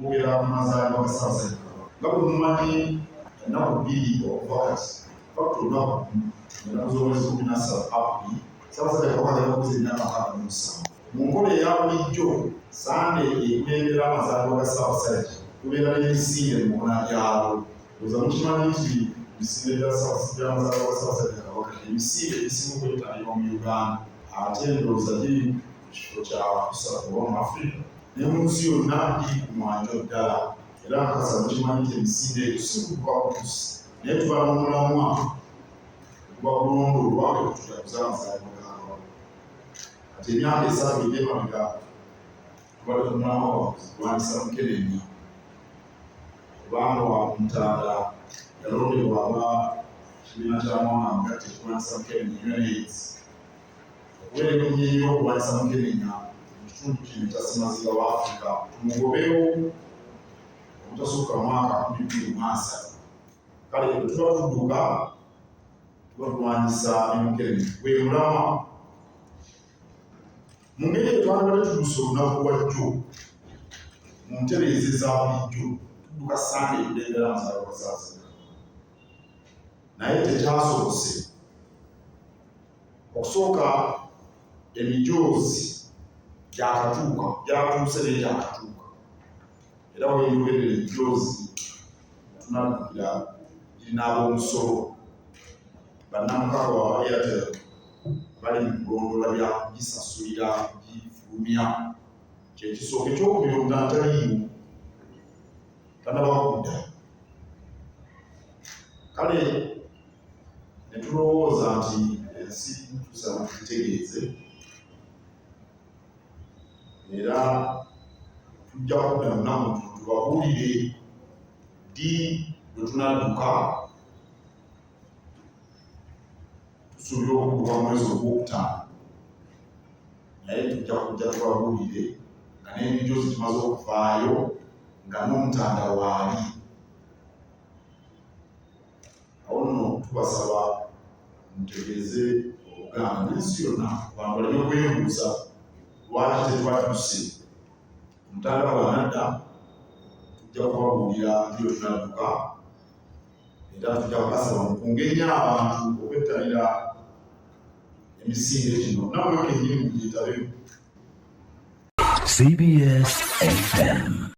okubeera amazaalibwa ga Ssaabasajja nga bwe mumanyi ennaku bbiri okuva kati fakti olunaku ennaku z'omwezi 17 Apuli Ssaabasajja Kabaka agenda okukoza emyaka 57. Mu nkola eya bulijjo Sande ekulembera amazaalibwa ga Ssaabasajja tubeera n'emisinde mu munabyalo. Oza mukimanyi nti emisinde gy'amazaalibwa ga Ssaabasajja Kabaka emisinde egisinga okwettanirwa mu Uganda ate endowooza giri ku kifo kya kusatu oba mu Afrika ne mu nsi yonna giri ku mwanjo ddala. Era nkasa mukimanyi nti emisinde egyo si kuva kutusi naye tuba n'omulamwa okuba kulondoolwa okutujaguza amazaalibwa ga Kabaka. Kati emyaka 3 eri emabega tubadde tumulamwa Lwandisa Mukenenya kubanga wa Mutanda yalondebwa aba kibiina kya Mwana Mugatte Lwandisa Mukenenya UNAIDS okubeera emunyeeyo Lwandisa Mukenenya mu kitundu kino ekya Ssemazinga wa Afrika tumugobewo obutasukka mwaka 2023. Kale bwe tuba tudduka tuba tulwanyisa Mukenenya gwe mulamwa. Mu ngeri eyo twandibadde tudduse olunaku lwa jjo mu ntereeza eza bulijjo tudduka Sande ekulembera amazaalibwa ga Ssaabasajja naye tekyasobose. Okusooka emijoozi gyatuuse naye gyakatuuka era weyogerera emijoozi tunaddukira girina ab'omusolo bannamukago wa Airtel bali mu kulondoola bya kugisasulira kugifulumya kyekisooka. Ekyokubiri omulala taliiwo tanaba kudda. Kale ne tulowooza nti ensi tusaba tugitegeeze era tujja kudda lunaku tuno tubabuulire ddi lwe tunadduka. Tusuubira okudduka mu mwezi ogwokutaano naye tujja kujja tubabuulire nga n'emijoozi tumaze okuvaayo nga n'Omutanda waali. Awo nno tubasaba mutegeeze Obuganda n'ensi yonna abantu baleme kwebuuza lwaki tetwatuse. Omutanda bw'anadda tujja kubabuulira ddi lwe tunadduka era tujja kubasaba mukunge nnyo abantu okwettanira emisinde gino nammwe kennyini mugiyitabe. CBS FM.